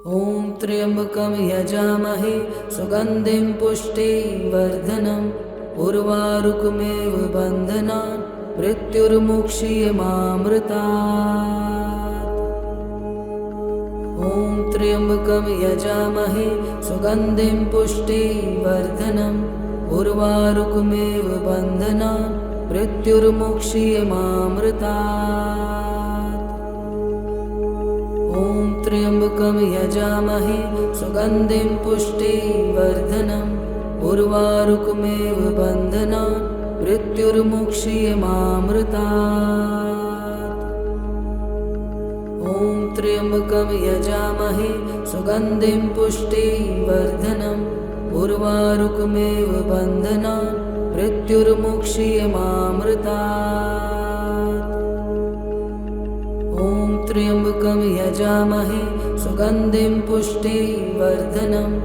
ॐ त्र्यम्बकं यजामहे सुगन्धिं पुष्टिवर्धनम् उर्वारुकमेव बन्धनान् मृत्युर्मुक्षीयमामृतात्। ॐ त्र्यम्बकं यजामहे सुगन्धिं पुष्टिवर्धनम् उर्वारुकमेव बन्धनान् मृत्युर्मुक्षीयमामृतात्। ॐ त्र्यम्बकं यजामहे सुगन्धिं पुष्टिवर्धनम् उर्वारुकमेव बन्धनान् मृत्युर्मुक्षीयमामृतात्। ॐ त्र्यम्बकं यजामहे सुगन्धिं पुष्टिवर्धनम् उर्वारुकमेव बन्धनान् मृत्युर्मुक्षीयमामृतात्। ॐ त्र्यम्बकं यजामहे सुगन्धिं पुष्टिवर्धनम्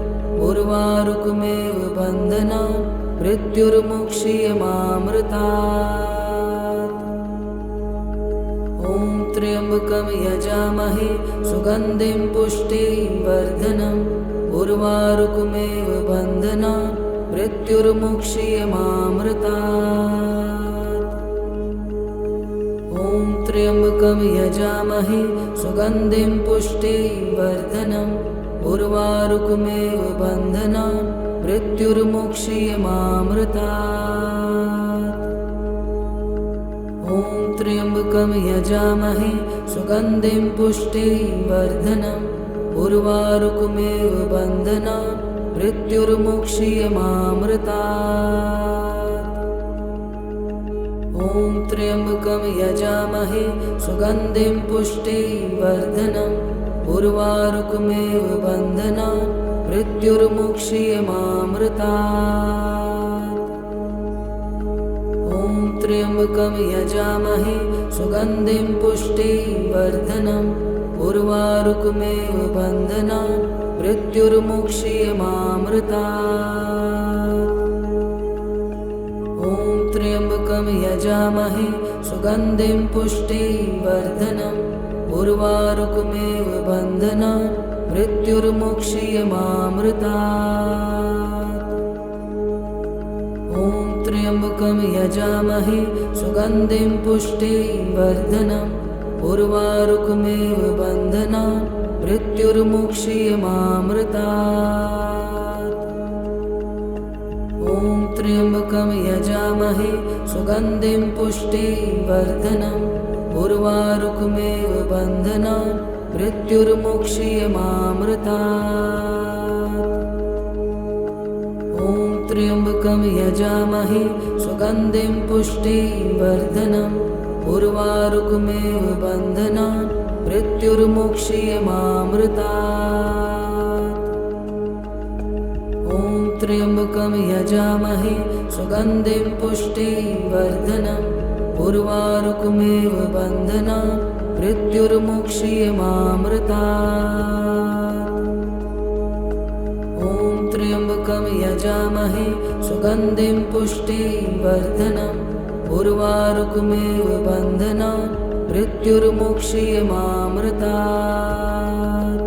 उर्वारुकमेव बन्धनान् मृत्युर्मुक्षीयमामृतात्। ॐ त्र्यम्बकं यजामहे सुगन्धिं पुष्टिवर्धनम् उर्वारुकमेव बन्धनान् मृत्युर्मुक्षीयमामृतात्। ॐ त्र्यम्बकं यजामहे सुगन्धिं पुष्टिवर्धनम् उर्वारुकमेव बन्धनान् मृत्युर्मुक्षीयमामृतात्। ॐ त्र्यम्बकं यजामहे सुगन्धिं पुष्टिवर्धनम् उर्वारुकमेव बन्धनान् मृत्युर्मुक्षीयमामृतात्। ॐ त्र्यम्बकं यजामहे सुगन्धिं पुष्टिवर्धनम् उर्वारुकमेव बन्धनान् मृत्युर्मुक्षीयमामृतात्। ॐ त्र्यम्बकं यजामहे सुगन्धिं पुष्टिवर्धनम् उर्वारुकमेव बन्धनान् मृत्युर्मुक्षीयमामृतात्। ॐ त्र्यम्बकं यजामहे सुगन्धिं पुष्टिवर्धनम् उर्वारुकमेव बन्धनान् मृत्युर्मुक्षीयमामृतात्। ॐ त्र्यम्बकं यजामहे सुगन्धिं पुष्टिवर्धनम् उर्वारुकमेव बन्धनान् मृत्युर्मुक्षीयमामृतात्। ॐ त्र्यम्बकं यजामहे सुगन्धिं पुष्टिवर्धनम् उर्वारुकमेव बन्धनान् मृत्युर्मुक्षीयमामृतात्। ॐ त्र्यम्बकं यजामहे सुगन्धिं पुष्टिवर्धनम् उर्वारुकमेव बन्धनान् मृत्युर्मुक्षीयमामृतात्। ॐ त्र्यम्बकं यजामहे सुगन्धिं पुष्टिवर्धनम् उर्वारुकमेव बन्धनान् मृत्युर्मुक्षीयमामृतात्। ॐ त्र्यम्बकं यजामहे सुगन्धिं पुष्टिवर्धनम् उर्वारुकमेव बन्धनान् मृत्युर्मुक्षीयमामृतात्।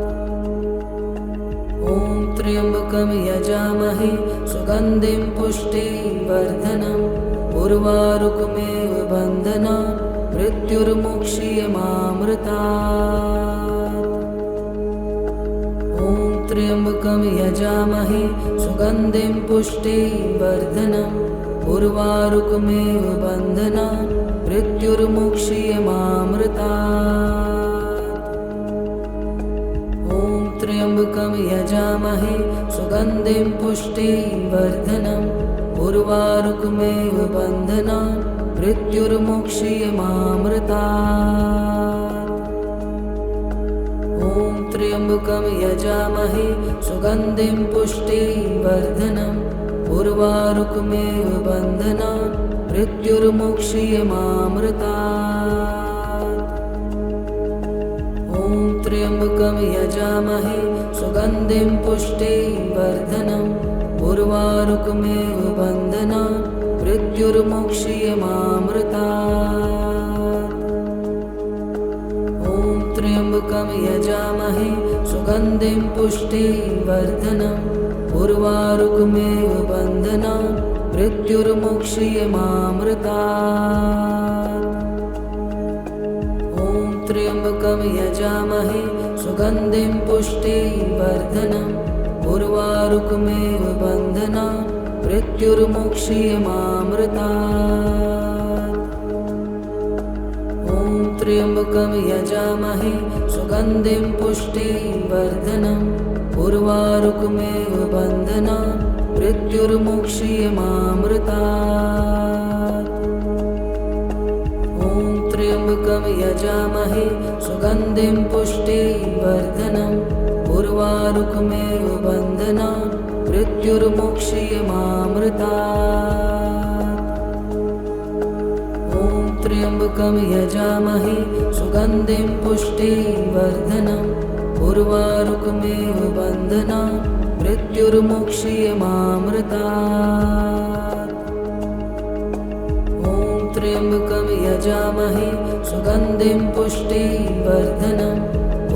ॐ त्र्यम्बकं यजामहे सुगन्धिं पुष्टिवर्धनम् उर्वारुकमेव बन्धनान् मृत्युर्मुक्षीयमामृतात्। ॐ त्र्यम्बकं यजामहे सुगन्धिं पुष्टिवर्धनम् उर्वारुकमेव बन्धनान् मृत्युर्मुक्षीयमामृतात्। ॐ त्र्यम्बकं यजामहे सुगन्धिं पुष्टिवर्धनम् उर्वारुकमेव बन्धनान् मृत्युर्मुक्षीयमामृतात्। ॐ त्र्यम्बकं यजामहे सुगन्धिं पुष्टिवर्धनम् उर्वारुकमेव बन्धनान् मृत्युर्मुक्षीयमामृतात्। ॐ त्र्यम्बकं यजामहे सुगन्धिं पुष्टिवर्धनम् उर्वारुकमेव बन्धनान् मृत्युर्मुक्षीयमामृतात्। ॐ त्र्यम्बकं यजामहे सुगन्धिं पुष्टिवर्धनम् उर्वारुकमेव बन्धनान् मृत्युर्मुक्षीयमामृतात्। ॐ त्र्यम्बकं यजामहे सुगन्धिं पुष्टिवर्धनम् उर्वारुकमेव बन्धनान् मृत्युर्मुक्षीयमामृतात्। ॐ त्र्यम्बकं यजामहे सुगन्धिं पुष्टिवर्धनम् उर्वारुकमेव बन्धनान् मृत्युर्मुक्षीयमामृतात्। ॐ त्र्यम्बकं यजामहे सुगन्धिं पुष्टिवर्धनम् उर्वारुकमेव बन्धनान् मृत्युर्मुक्षीयमामृतात्। ॐ त्र्यम्बकं यजामहे सुगन्धिं पुष्टिवर्धनम् उर्वारुकमेव बन्धनान् मृत्युर्मुक्षीयमामृतात्। ॐ त्र्यम्बकं यजामहे सुगन्धिं पुष्टिवर्धनम्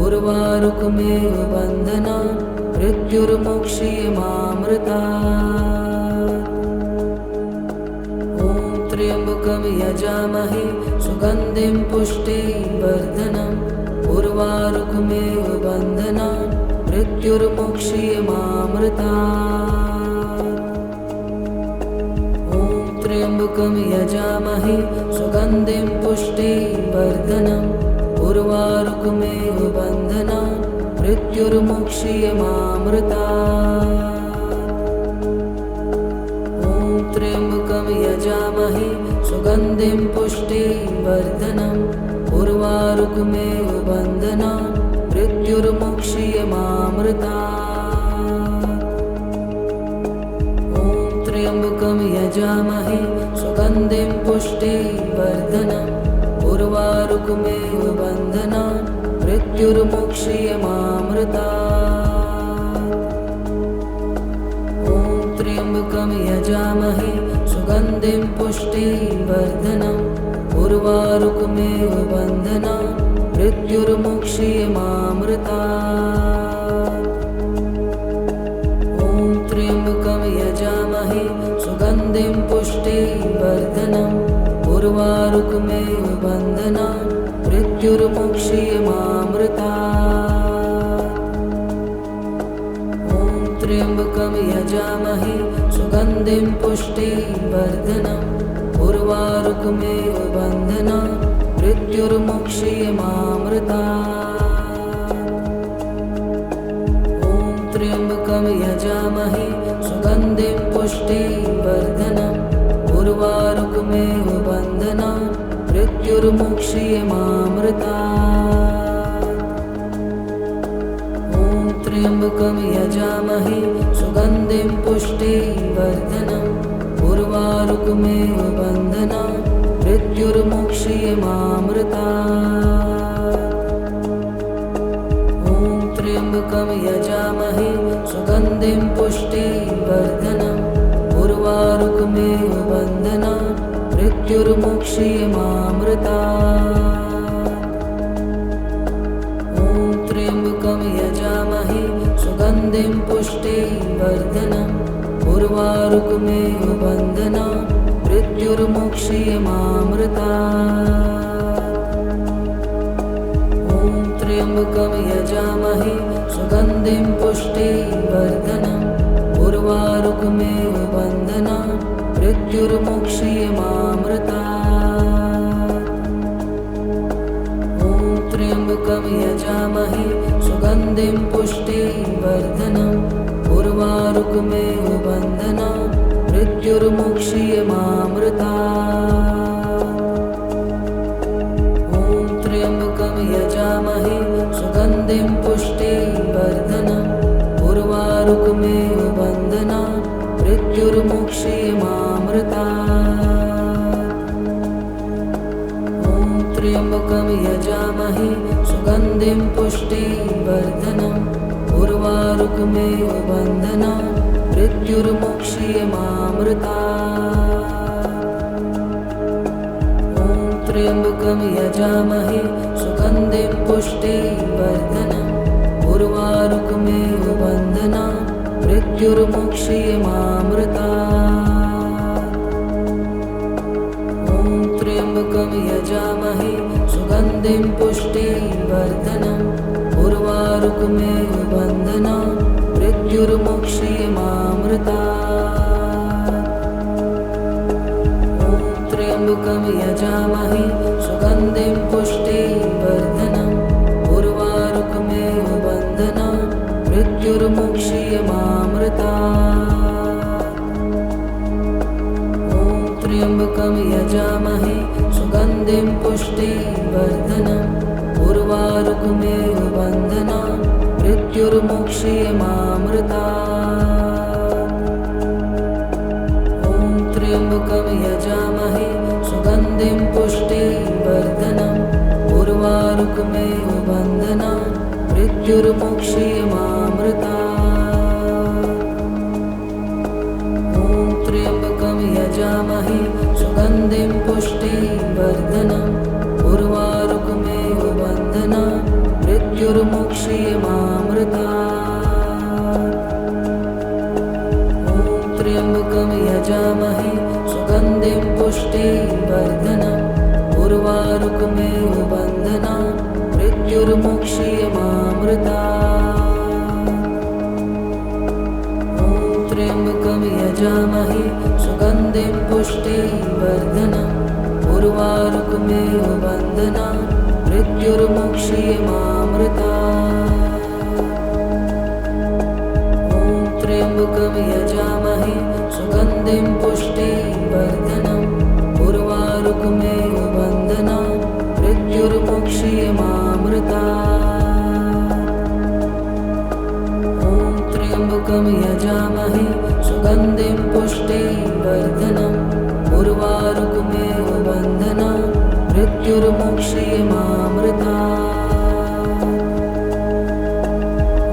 उर्वारुकमेव बन्धनान् मृत्युर्मुक्षीयमामृतात्। ॐ त्र्यम्बकं यजामहे सुगन्धिं पुष्टिवर्धनम् उर्वारुकमेव बन्धनान् मृत्युर्मुक्षीयमामृतात्। ॐ त्र्यम्बकं यजामहे सुगन्धिं पुष्टिवर्धनम् उर्वारुकमेव बन्धनान् मृत्युर्मुक्षीयमामृतात्। ॐ त्र्यम्बकं यजामहे सुगन्धिं पुष्टिवर्धनम् उर्वारुकमेव बन्धनान् मृत्युर्मुक्षीयमामृतात्। ॐ त्र्यम्बकं यजामहे सुगन्धिं पुष्टिवर्धनम् उर्वारुकमेव बन्धनान् मृत्युर्मुक्षीयमामृतात्। ॐ त्र्यम्बकं यजामहे सुगन्धिं पुष्टिवर्धनम् उर्वारुकमेव बन्धनान् मृत्युर्मुक्षीयमामृतात्। ॐ त्र्यम्बकं यजामहे सुगन्धिं पुष्टिवर्धनम् उर्वारुकमेव बन्धनान् मृत्युर्मुक्षीयमामृतात्। ॐ त्र्यम्बकं यजामहे सुगन्धिं पुष्टिवर्धनम् उर्वारुकमेव बन्धनान् मृत्युर्मुक्षीयमामृतात्। ॐ त्र्यम्बकं यजामहे सुगन्धिं पुष्टिवर्धनम् उर्वारुकमेव बन्धनान् मृत्युर्मुक्षीयमामृतात्। ॐ त्र्यम्बकं यजामहे सुगन्धिं पुष्टिवर्धनम् उर्वारुकमेव बन्धनान् मृत्युर्मुक्षीयमामृतात्। ॐ त्र्यम्बकं यजामहे सुगन्धिं पुष्टिवर्धनम् उर्वारुकमेव बन्धनान् मृत्युर्मुक्षीयमामृतात्। ॐ त्र्यम्बकं यजामहे सुगन्धिं पुष्टिवर्धनम् उर्वारुकमेव बन्धनान् मृत्युर्मुक्षीयमामृतात्। ॐ त्र्यम्बकं यजामहे सुगन्धिं पुष्टिवर्धनम् उर्वारुकमेव बन्धनान् मृत्युर्मुक्षीयमामृतात्। ॐ त्र्यम्बकं यजामहे सुगन्धिं पुष्टिवर्धनम् उर्वारुकमेव बन्धनान् मृत्युर्मुक्षीयमामृतात्। ॐ त्र्यम्बकं यजामहे सुगन्धिं पुष्टिवर्धनम् उर्वारुकमेव बन्धनान् मृत्युर्मुक्षीयमामृतात्। ॐ त्र्यम्बकं यजामहे सुगन्धिं पुष्टिवर्धनम् उर्वारुकमेव बन्धनान् मृत्युर्मुक्षीयमामृतात्। ॐ त्र्यम्बकं यजामहे सुगन्धिं पुष्टिवर्धनम् उर्वारुकमेव बन्धनान् मृत्युर्मुक्षीयमामृतात्। ॐ त्र्यम्बकं यजामहे सुगन्धिं पुष्टिवर्धनम् उर्वारुकमेव बन्धनान् मृत्युर्मुक्षीयमामृतात्। ॐ त्र्यम्बकं यजामहे सुगन्धिं पुष्टिवर्धनम् उर्वारुकमेव बन्धनान् मृत्युर्मुक्षीयमामृतात्। ॐ त्र्यम्बकं यजामहे सुगन्धिं पुष्टिवर्धनम् उर्वारुकमेव बन्धनान् मृत्युर्मुक्षीयमामृतात्। ॐ त्र्यम्बकं यजामहे सुगन्धिं पुष्टिवर्धनम् उर्वारुकमेव बन्धनान् मृत्युर्मुक्षीयमामृतात्। ॐ त्र्यम्बकं यजामहे सुगन्धिं पुष्टिवर्धनम् उर्वारुकमेव बन्धनान् मृत्युर्मुक्षीयमामृतात्। ॐ त्र्यम्बकं यजामहे सुगन्धिं पुष्टिवर्धनम् उर्वारुकमेव बन्धनान् मृत्युर्मुक्षीयमामृतात्। ॐ त्र्यम्बकं यजामहे सुगन्धिं पुष्टिवर्धनम् उर्वारुकमेव बन्धनान् मृत्युर्मुक्षीयमामृतात्। ॐ त्र्यम्बकं यजामहे सुगन्धिं पुष्टिवर्धनम् उर्वारुकमेव बन्धनान् मृत्युर्मुक्षीयमामृतात्। ॐ त्र्यम्बकं यजामहे सुगन्धिं पुष्टिवर्धनम् उर्वारुकमेव बन्धनान् मृत्युर्मुक्षीयमामृतात्।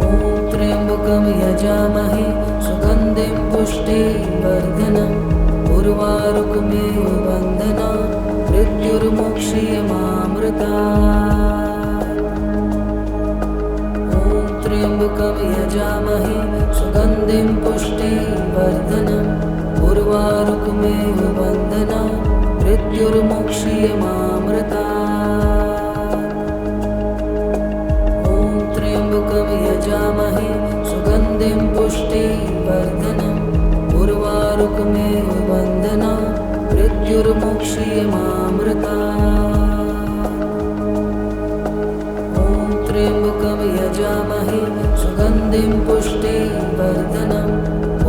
ॐ त्र्यम्बकं यजामहे सुगन्धिं पुष्टिवर्धनम् उर्वारुकमेव बन्धनान् मृत्युर्मुक्षीयमामृतात्। ॐ त्र्यम्बकं यजामहे सुगन्धिं पुष्टिवर्धनम् उर्वारुकमेव बन्धनान् मृत्युर्मुक्षीयमामृतात्। ॐ त्र्यम्बकं यजामहे सुगन्धिं पुष्टिवर्धनम् उर्वारुकमेव बन्धनान् मृत्युर्मुक्षीयमामृतात्। ॐ त्र्यम्बकं यजामहे सुगन्धिं पुष्टिवर्धनम्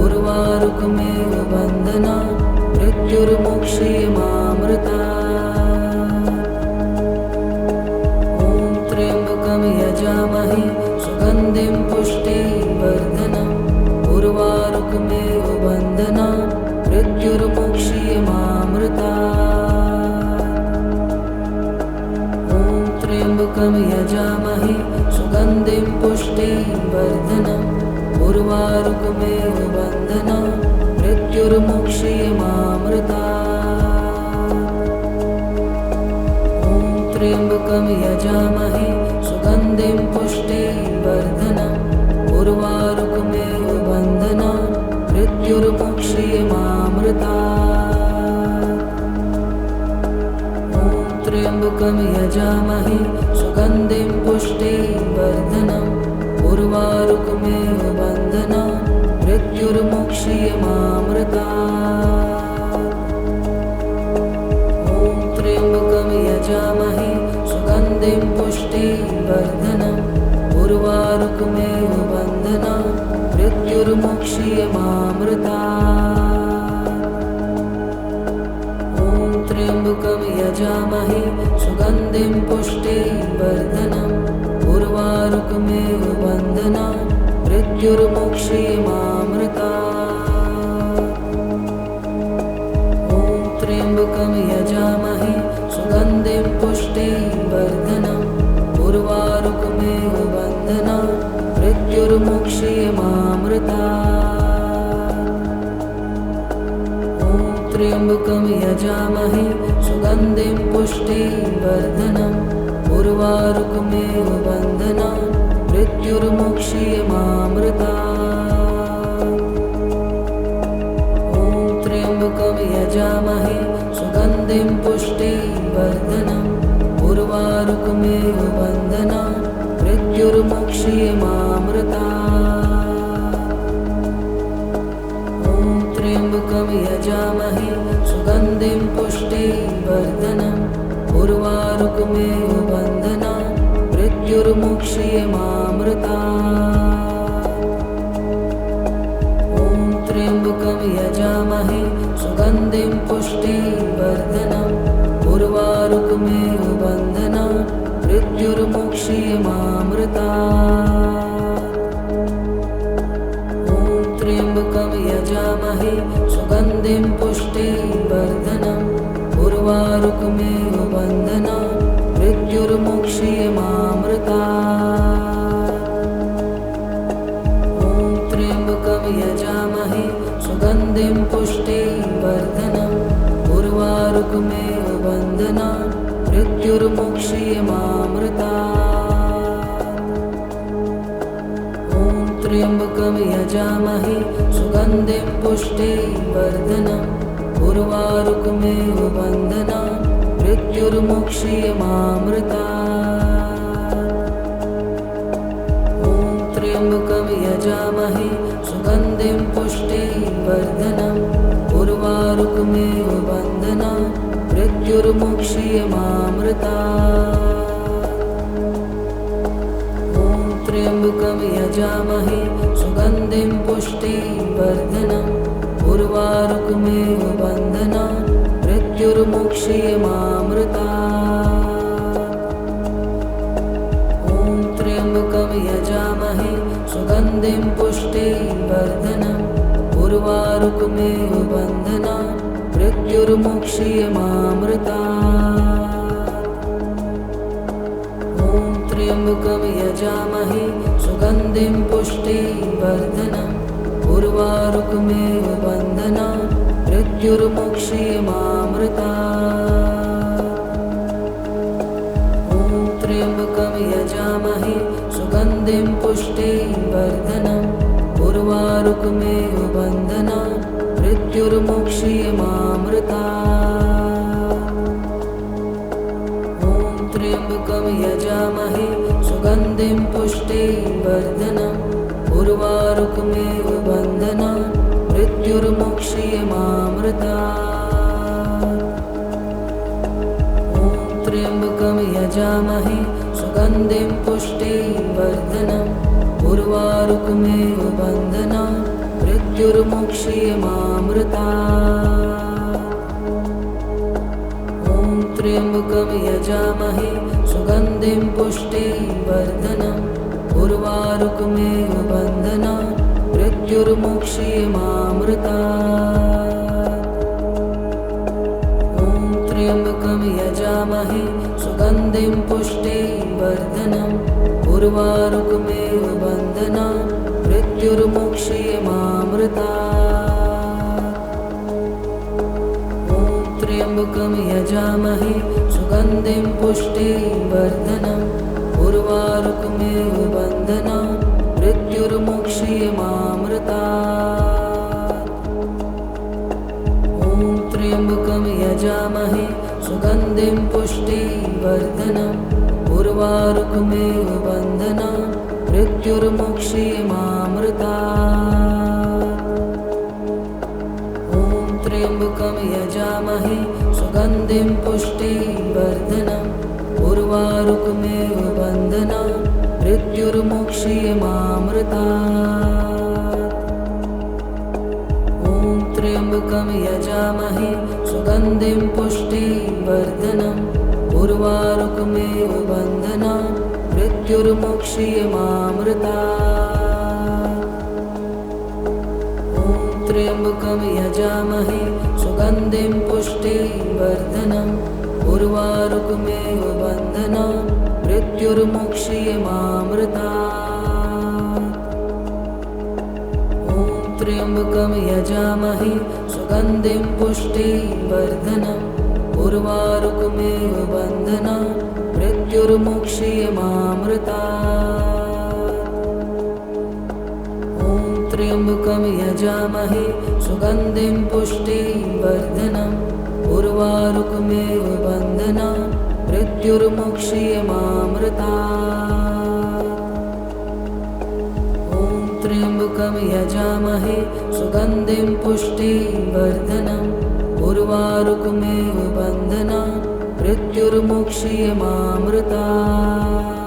उर्वारुकमेव बन्धनान् मृत्युर्मुक्षीयमामृतात्। ॐ त्र्यम्बकं यजामहे सुगन्धिं पुष्टिवर्धनम् उर्वारुकमेव बन्धनान् मृत्युर्मुक्षीयमामृतात्। ॐ त्र्यम्बकं यजामहे सुगन्धिं पुष्टिवर्धनम् उर्वारुकमेव बन्धनान् मृत्युर्मुक्षीयमामृतात्। ॐ त्र्यम्बकं यजामहे सुगन्धिं पुष्टिवर्धनम् उर्वारुकमेव बन्धनान् मृत्युर्मुक्षीयमामृतात्। ॐ त्र्यम्बकं यजामहे सुगन्धिं पुष्टिवर्धनम् उर्वारुकमेव बन्धनान् मृत्युर्मुक्षीयमामृतात्। ॐ त्र्यम्बकं यजामहे सुगन्धिं पुष्टिवर्धनम् उर्वारुकमेव बन्धनान् मृत्युर्मुक्षीयमामृतात्। ॐ त्र्यम्बकं यजामहे सुगन्धिं पुष्टिवर्धनम् उर्वारुकमेव बन्धनान् मृत्युर्मुक्षीयमामृतात्। ॐ त्र्यम्बकं यजामहे सुगन्धिं पुष्टिवर्धनम् उर्वारुकमेव बन्धनान् मृत्युर्मुक्षीयमामृतात्। ॐ त्र्यम्बकं यजामहे सुगन्धिं पुष्टिवर्धनम् उर्वारुकमेव बन्धनान् मृत्युर्मुक्षीयमामृतात्। ॐ त्र्यम्बकं यजामहे सुगन्धिं पुष्टिवर्धनम् उर्वारुकमिव बन्धनात् मृत्युर्मुक्षीयमामृतात्। ॐ त्र्यम्बकं यजामहे सुगन्धिं पुष्टिवर्धनम् उर्वारुकमिव बन्धनात् मृत्युर्मुक्षीयमामृतात्। ॐ त्र्यम्बकं यजामहे सुगन्धिं पुष्टिवर्धनम् उर्वारुकमिव बन्धनात् मृत्युर्मुक्षीयमामृतात्। ॐ त्र्यम्बकं यजामहे सुगन्धिं पुष्टिवर्धनम् उर्वारुकमिव बन्धनात् मृत्युर्मुक्षीयमामृतात्। ॐ त्र्यम्बकं यजामहे सुगन्धिं पुष्टिवर्धनम् उर्वारुकमिव बन्धनात् मृत्युर्मुक्षीयमामृतात्। ॐ त्र्यम्बकं यजामहे सुगन्धिं पुष्टिवर्धनम् उर्वारुकमिव बन्धनात् मृत्युर्मुक्षीयमामृतात्। ॐ त्र्यम्बकं यजामहे सुगन्धिं पुष्टिवर्धनम् उर्वारुकमिव बन्धनात् मृत्युर्मुक्षीयमामृतात्। ॐ त्र्यम्बकं यजामहे सुगन्धिं पुष्टिवर्धनम् उर्वारुकमिव बन्धनात् मृत्युर्मुक्षीयमामृतात्। ॐ त्र्यम्बकं यजामहे सुगन्धिं पुष्टिवर्धनम् उर्वारुकमिव बन्धनात् मृत्युर्मुक्षीयमामृतात्। ॐ त्र्यम्बकं यजामहे सुगन्धिं पुष्टिवर्धनम् उर्वारुकमिव बन्धनात् मृत्युर्मुक्षीयमामृतात्। ॐ त्र्यम्बकं यजामहे सुगन्धिं पुष्टिवर्धनम् उर्वारुकमिव बन्धनात् मृत्युर्मुक्षीयमामृतात्। ॐ त्र्यम्बकं यजामहे सुगन्धिं पुष्टिवर्धनम् उर्वारुकमिव बन्धनात् मृत्युर्मुक्षीयमामृतात्। ॐ त्र्यम्बकं यजामहे सुगन्धिं पुष्टिवर्धनम् उर्वारुकमिव बन्धनात् मृत्युर्मुक्षीयमामृतात्। ॐ त्र्यम्बकं यजामहे सुगन्धिं पुष्टिवर्धनम् उर्वारुकमिव बन्धनात् मृत्युर्मुक्षीयमामृतात्। ॐ त्र्यम्बकं यजामहे सुगन्धिं पुष्टिवर्धनम् उर्वारुकमिव बन्धनात् मृत्युर्मुक्षीयमामृतात्। ॐ त्र्यम्बकं यजामहे सुगन्धिं पुष्टिवर्धनम् उर्वारुकमिव बन्धनात् मृत्युर्मुक्षीयमामृतात्। ॐ त्र्यम्बकं यजामहे सुगन्धिं पुष्टिवर्धनम् उर्वारुकमिव बन्धनात् मृत्युर्मुक्षीयमामृतात्। ॐ त्र्यम्बकं यजामहे सुगन्धिं पुष्टिवर्धनम् उर्वारुकमिव बन्धनात् मृत्युर्मुक्षीयमामृतात्। ॐ त्र्यम्बकं यजामहे सुगन्धिं पुष्टिवर्धनम् उर्वारुकमिव बन्धनात् मृत्युर्मुक्षीयमामृतात्। ॐ त्र्यम्बकं यजामहे सुगन्धिं पुष्टिवर्धनम् उर्वारुकमिव बन्धनात् मृत्युर्मुक्षीयमामृतात्। ॐ त्र्यम्बकं यजामहे सुगन्धिं पुष्टिवर्धनम् उर्वारुकमिव बन्धनात् मृत्युर्मुक्षीयमामृतात्। त्र्यम्बकं यजामहे सुगन्धिं पुष्टिवर्धनम् उर्वारुकमेव बन्धनान् मृत्युर्मुक्षीयमामृतात्। ॐ त्र्यम्बकं यजामहे सुगन्धिं पुष्टिवर्धनम् उर्वारुकमेव बन्धनान् मृत्युर्मुक्षीयमामृतात्।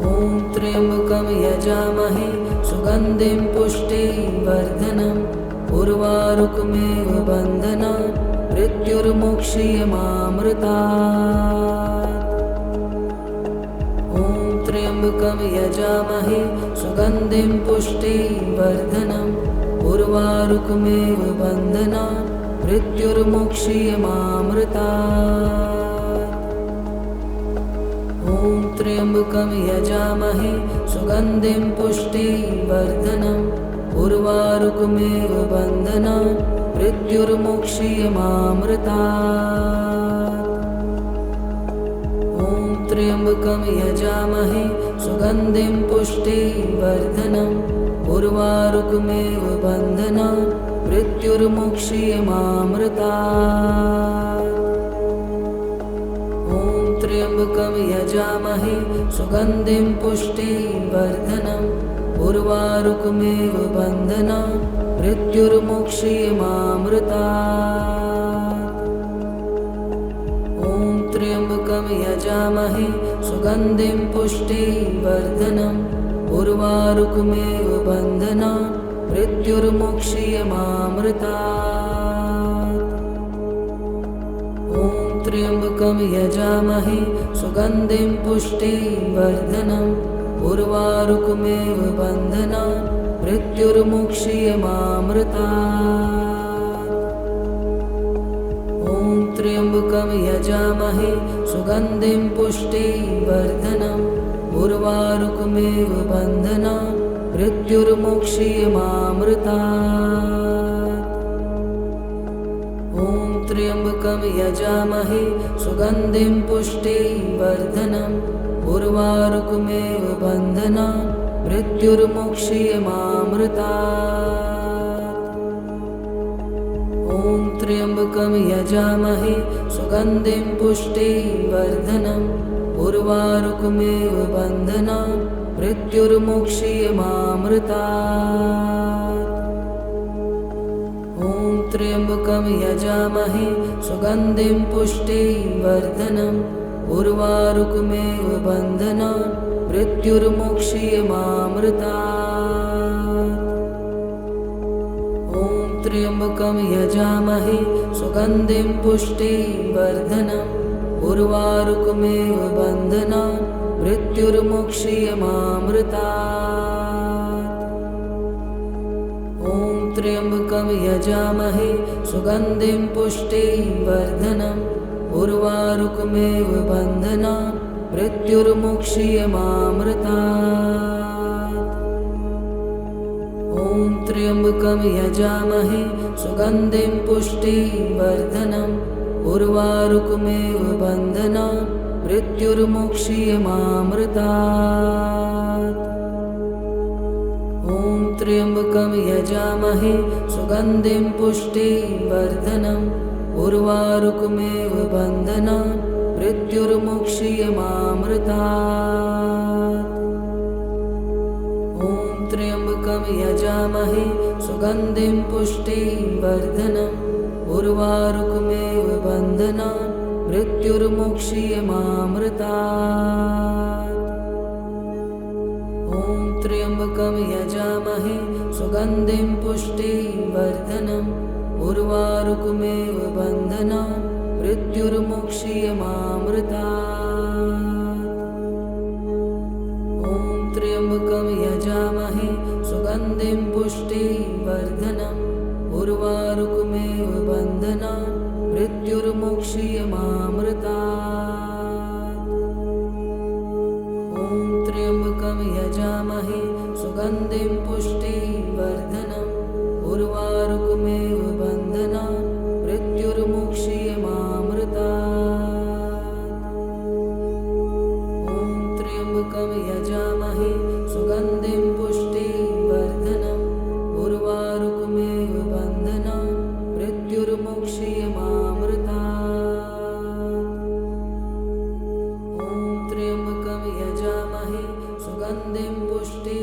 ॐ त्र्यम्बकं यजामहे सुगन्धिं पुष्टिवर्धनम् उर्वारुकमेव बन्धनान् मृत्युर्मुक्षीयमामृतात्। ॐ त्र्यम्बकं यजामहे सुगन्धिं पुष्टिवर्धनम् उर्वारुकमेव बन्धनान् मृत्युर्मुक्षीयमामृतात्। ॐ त्र्यम्बकं यजामहे सुगन्धिं पुष्टिवर्धनम् उर्वारुकमेव बन्धनान् मृत्युर्मुक्षीयमामृतात्। ॐ त्र्यम्बकं यजामहे सुगन्धिं पुष्टिवर्धनम् उर्वारुकमेव बन्धनान् मृत्युर्मुक्षीयमामृतात्। ॐ त्र्यम्बकं यजामहे सुगन्धिं पुष्टिवर्धनम् उर्वारुकमेव बन्धनान् मृत्युर्मुक्षीयमामृतात्। ॐ त्र्यम्बकं यजामहे सुगन्धिं पुष्टिवर्धनम् उर्वारुकमेव बन्धनान् मृत्युर्मुक्षीयमामृतात्। ॐ त्र्यम्बकं यजामहे सुगन्धिं पुष्टिवर्धनम् उर्वारुकमेव बन्धनान् मृत्युर्मुक्षीयमामृतात्। ॐ त्र्यम्बकं यजामहे सुगन्धिं पुष्टिवर्धनम् उर्वारुकमेव बन्धनान् मृत्युर्मुक्षीयमामृतात्। ॐ त्र्यम्बकं यजामहे सुगन्धिं पुष्टिवर्धनम् उर्वारुकमेव बन्धनान् मृत्युर्मुक्षीयमामृतात्। ॐ त्र्यम्बकं यजामहे सुगन्धिं पुष्टिवर्धनम् उर्वारुकमेव बन्धनान् मृत्युर्मुक्षीयमामृतात्। ॐ त्र्यम्बकं यजामहे सुगन्धिं पुष्टिवर्धनम् उर्वारुकमेव बन्धनान् मृत्युर्मुक्षीयमामृतात्। ॐ त्र्यम्बकं यजामहे सुगन्धिं पुष्टिवर्धनम् उर्वारुकमेव बन्धनान् मृत्युर्मुक्षीयमामृतात्। ॐ त्र्यम्बकं यजामहे सुगन्धिं पुष्टिवर्धनम् उर्वारुकमेव बन्धनान् मृत्युर्मुक्षीयमामृतात्। ॐ त्र्यम्बकं यजामहे सुगन्धिं पुष्टिवर्धनम् उर्वारुकमेव बन्धनान् मृत्युर्मुक्षीयमामृतात्। ॐ त्र्यम्बकं यजामहे सुगन्धिं पुष्टिवर्धनम् उर्वारुकमेव बन्धनान् मृत्युर्मुक्षीयमामृतात्। ॐ त्र्यम्बकं यजामहे सुगन्धिं पुष्टिवर्धनम् उर्वारुकमेव बन्धनान् मृत्युर्मुक्षीयमामृतात्। ॐ त्र्यम्बकं यजामहे सुगन्धिं पुष्टिवर्धनम् उर्वारुकमेव बन्धनान् मृत्युर्मुक्षीयमामृतात्। ॐ त्र्यम्बकं यजामहे सुगन्धिं पुष्टिवर्धनम् उर्वारुकमेव बन्धनान् मृत्युर्मुक्षीयमामृतात्। ॐ त्र्यम्बकं यजामहे सुगन्धिं पुष्टिवर्धनम् उर्वारुकमेव बन्धनान् मृत्युर्मुक्षीयमामृतात्। ॐ त्र्यम्बकं यजामहे सुगन्धिं पुष्टिवर्धनम् ॐ त्र्यम्बकं यजामहे सुगन्धिं पुष्टिवर्धनम्